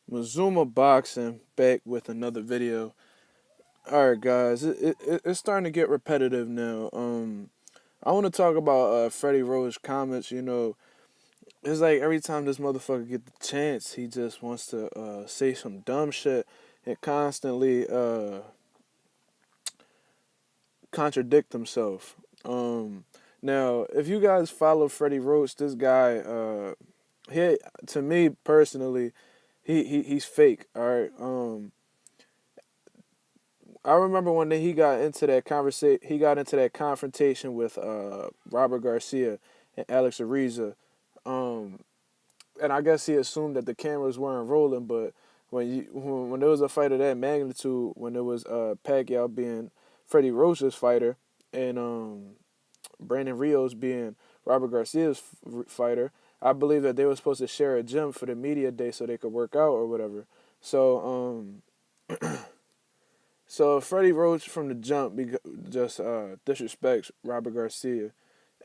Mazuma Boxing back with another video. All right, guys, it's starting to get repetitive now. I want to talk about Freddie Roach comments. It's like every time this motherfucker get the chance, he just wants to say some dumb shit and constantly contradict himself. Now, if you guys follow Freddie Roach, this guy, he to me personally, he's fake. All right. I remember when he got into that confrontation with Robert Garcia and Alex Ariza, and I guess he assumed that the cameras weren't rolling. But when there was a fight of that magnitude, when there was Pacquiao being Freddie Roach's fighter and Brandon Rios being Robert Garcia's fighter, I believe that they were supposed to share a gym for the media day so they could work out or whatever. So Freddie Roach from the jump just disrespects Robert Garcia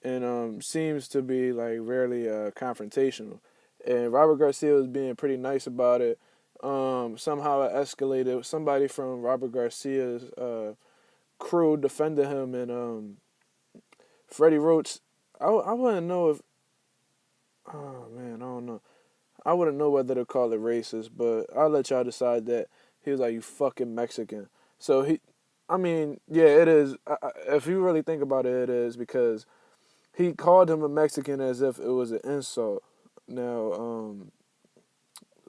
and seems to be like rarely confrontational. And Robert Garcia was being pretty nice about it. Somehow it escalated. Somebody from Robert Garcia's crew defended him, and Freddie Roach. I wouldn't know if. Oh man, I don't know. I wouldn't know whether to call it racist, but I'll let y'all decide that. He was like, "You fucking Mexican." So I mean, yeah, it is. If you really think about it, it is because he called him a Mexican as if it was an insult. Now,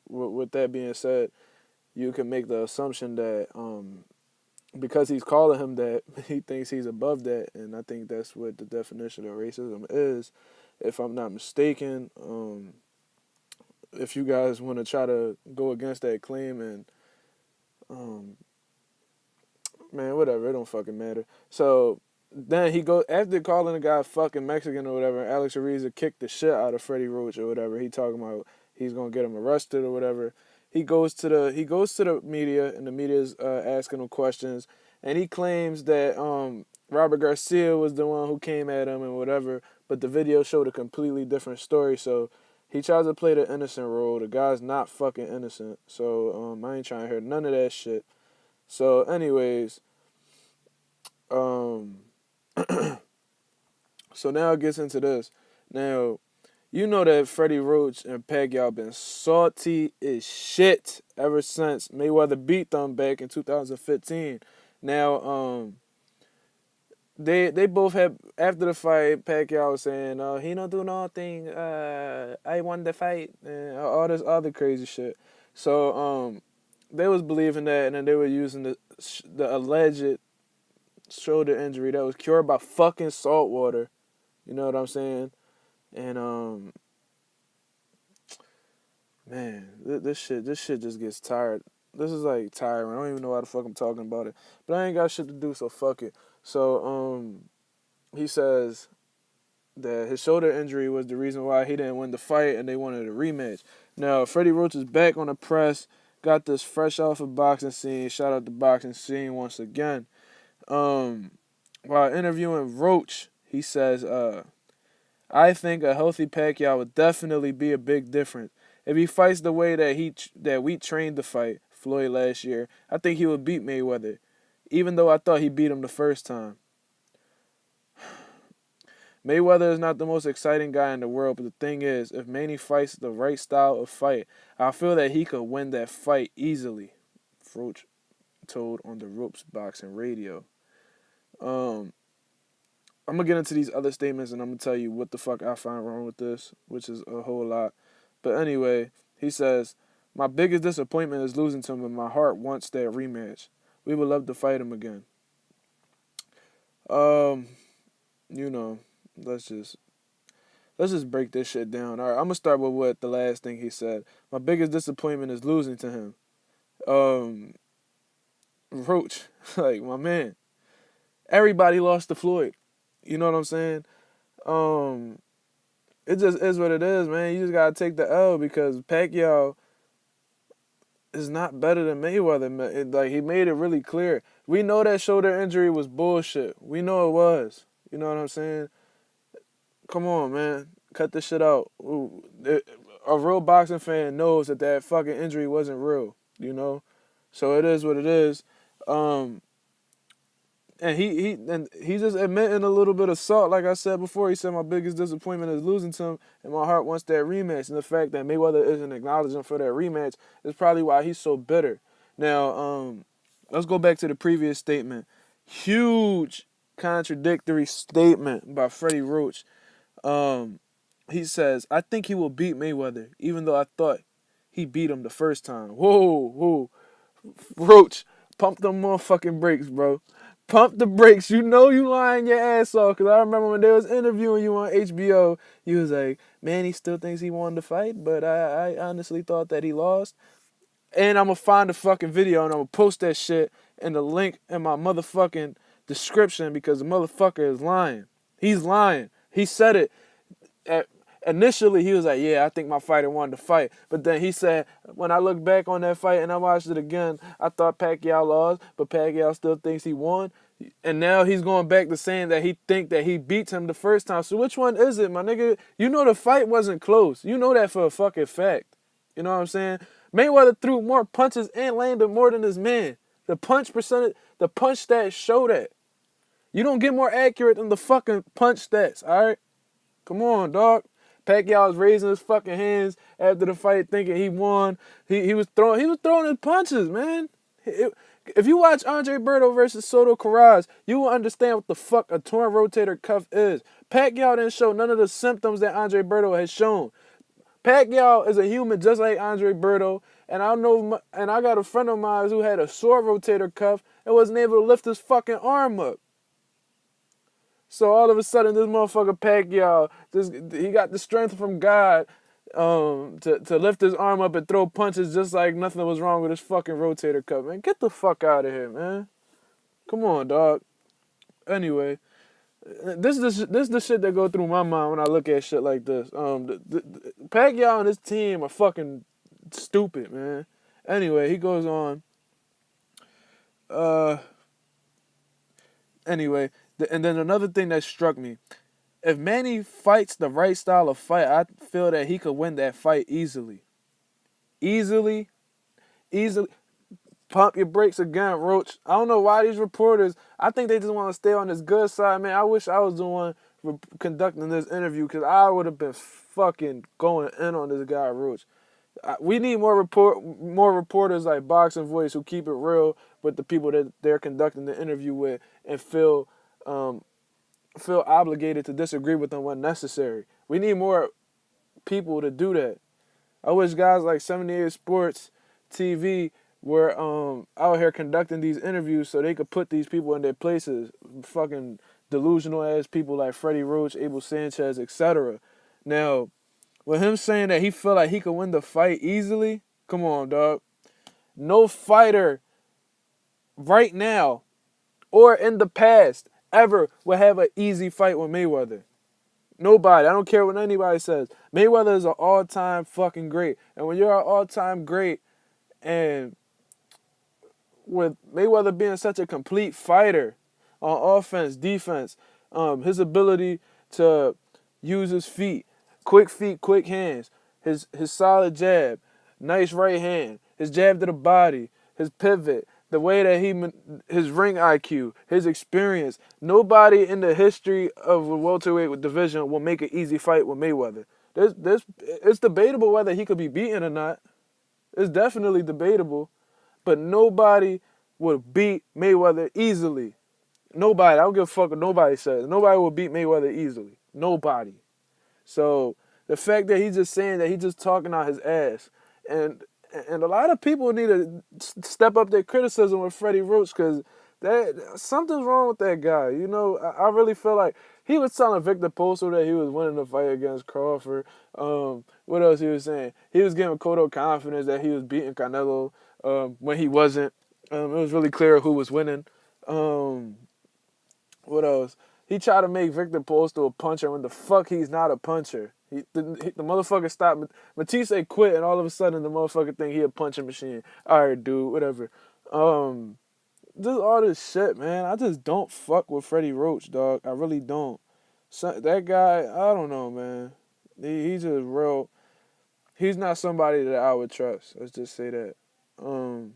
with that being said, you can make the assumption that because he's calling him that, he thinks he's above that, and I think that's what the definition of racism is, if I'm not mistaken. If you guys want to try to go against that claim and man, whatever, it don't fucking matter. So then he goes after calling the guy fucking Mexican or whatever. Alex Ariza kicked the shit out of Freddie Roach or whatever. He talking about he's gonna get him arrested or whatever. He goes to the media, and the media's asking him questions, and he claims that Robert Garcia was the one who came at him and whatever. But the video showed a completely different story. So he tries to play the innocent role. The guy's not fucking innocent. So I ain't trying to hear none of that shit. So, anyways, um, so now it gets into this. Now, you know that Freddie Roach and Pacquiao been salty as shit ever since Mayweather beat them back in 2015. Now, they both had after the fight. Pacquiao was saying, "He don't do nothing. I won the fight," and all this other crazy shit. So, they was believing that, and then they were using the alleged shoulder injury that was cured by fucking salt water. You know what I'm saying? And man, this shit just gets tired. This is like tiring. I don't even know why the fuck I'm talking about it, but I ain't got shit to do, so fuck it. So he says that his shoulder injury was the reason why he didn't win the fight, and they wanted a rematch. Now Freddie Roach is back on the press. Got this fresh off of boxing scene. Shout out to boxing scene once again. While interviewing Roach, he says, "I think a healthy Pacquiao would definitely be a big difference. If he fights the way that we trained to fight Floyd last year, I think he would beat Mayweather, even though I thought he beat him the first time. Mayweather is not the most exciting guy in the world, but the thing is, if Manny fights the right style of fight, I feel that he could win that fight easily," Roach told on the Ropes Boxing Radio. I'm going to get into these other statements, and I'm going to tell you what the fuck I find wrong with this, which is a whole lot. But anyway, he says, "My biggest disappointment is losing to him, and my heart wants that rematch. We would love to fight him again." You know, let's just break this shit down. All right, I'm going to start with what the last thing he said. "My biggest disappointment is losing to him." Roach, like, my man, everybody lost to Floyd. You know what I'm saying? It just is what it is, man. You just gotta take the L because Pacquiao, is not better than Mayweather, man. Like, he made it really clear. We know that shoulder injury was bullshit. We know it was. You know what I'm saying? Come on, man. Cut this shit out. A real boxing fan knows that that fucking injury wasn't real, you know? So it is what it is. Um, and he just admitting a little bit of salt, like I said before. He said my biggest disappointment is losing to him, and my heart wants that rematch. And the fact that Mayweather isn't acknowledging for that rematch is probably why he's so bitter. Now, let's go back to the previous statement. Huge contradictory statement by Freddie Roach. He says, I think he will beat Mayweather, even though I thought he beat him the first time. Whoa. Roach, pump them motherfucking brakes, bro. Pump the brakes. You know you lying your ass off. Because I remember when they was interviewing you on HBO, you was like, man, he still thinks he won the fight, but I honestly thought that he lost. And I'm going to find the fucking video and I'm going to post that shit in the link in my motherfucking description because the motherfucker is lying. He's lying. He said it. Initially, he was like, yeah, I think my fighter won the fight. But then he said, when I look back on that fight and I watched it again, I thought Pacquiao lost, but Pacquiao still thinks he won. And now he's going back to saying that he think that he beats him the first time. So which one is it, my nigga? You know the fight wasn't close. You know that for a fucking fact. You know what I'm saying? Mayweather threw more punches and landed more than his man. The punch percentage, the punch stats show that. You don't get more accurate than the fucking punch stats, all right? Come on, dog. Pacquiao was raising his fucking hands after the fight, thinking he won. He was throwing his punches, man. If you watch Andre Berto versus Soto Karass, you will understand what the fuck a torn rotator cuff is. Pacquiao didn't show none of the symptoms that Andre Berto has shown. Pacquiao is a human just like Andre Berto, and I got a friend of mine who had a sore rotator cuff and wasn't able to lift his fucking arm up. So all of a sudden, this motherfucker Pacquiao, he got the strength from God to lift his arm up and throw punches just like nothing was wrong with his fucking rotator cuff. Man, get the fuck out of here, man. Come on, dog. Anyway, this is the shit that go through my mind when I look at shit like this. Pacquiao and his team are fucking stupid, man. Anyway, he goes on. Anyway. And then another thing that struck me, if Manny fights the right style of fight, I feel that he could win that fight easily. Easily. Pump your brakes again, Roach. I don't know why these reporters, I think they just want to stay on this good side, man. I wish I was the one conducting this interview because I would have been fucking going in on this guy, Roach. We need more reporters like Boxing Voice who keep it real with the people that they're conducting the interview with and feel obligated to disagree with them when necessary. We need more people to do that. I wish guys like 78 Sports TV were out here conducting these interviews so they could put these people in their places. Fucking delusional ass people like Freddie Roach, Abel Sanchez, etc. Now, with him saying that he felt like he could win the fight easily, come on, dog. No fighter right now or in the past ever would have an easy fight with Mayweather. Nobody. I don't care what anybody says. Mayweather is an all-time fucking great. And when you're an all-time great, and with Mayweather being such a complete fighter on offense, defense, his ability to use his feet, quick hands, his solid jab, nice right hand, his jab to the body, his pivot, the way that his ring IQ, his experience. Nobody in the history of the welterweight division will make an easy fight with Mayweather. It's debatable whether he could be beaten or not. It's definitely debatable. But nobody would beat Mayweather easily. Nobody. I don't give a fuck what nobody says. Nobody will beat Mayweather easily. Nobody. So the fact that he's just saying that he's just talking out his ass. And a lot of people need to step up their criticism with Freddie Roach because something's wrong with that guy. You know, I really feel like he was telling Victor Postal that he was winning the fight against Crawford. What else he was saying? He was giving Cotto confidence that he was beating Canelo when he wasn't. It was really clear who was winning. What else? He tried to make Victor Postal a puncher when the fuck he's not a puncher. The motherfucker stopped. Matisse quit, and all of a sudden the motherfucker think he a punching machine. All right, dude, whatever. Just all this shit, man. I just don't fuck with Freddie Roach, dog. I really don't. That guy, I don't know, man. He's just real. He's not somebody that I would trust. Let's just say that. Um,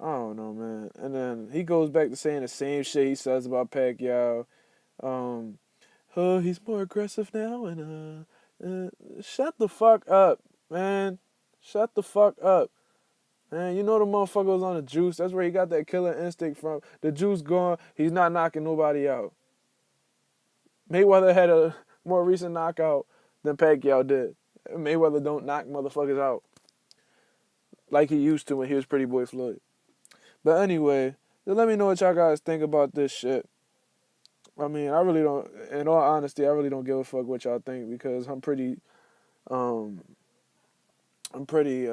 I don't know, man. And then he goes back to saying the same shit he says about Pacquiao. Um, oh, he's more aggressive now, and shut the fuck up, man. Shut the fuck up. Man, you know the motherfucker was on the juice. That's where he got that killer instinct from. The juice gone. He's not knocking nobody out. Mayweather had a more recent knockout than Pacquiao did. Mayweather don't knock motherfuckers out like he used to when he was Pretty Boy Floyd. But anyway, just let me know what y'all guys think about this shit. I mean, I really don't. In all honesty, I really don't give a fuck what y'all think because um, I'm pretty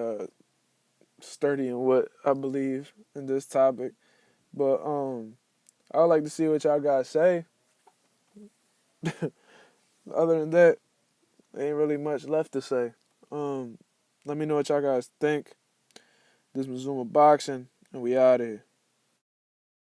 sturdy in what I believe in this topic. But I would like to see what y'all guys say. Other than that, there ain't really much left to say. Let me know what y'all guys think. This was Zuma Boxing, and we out here.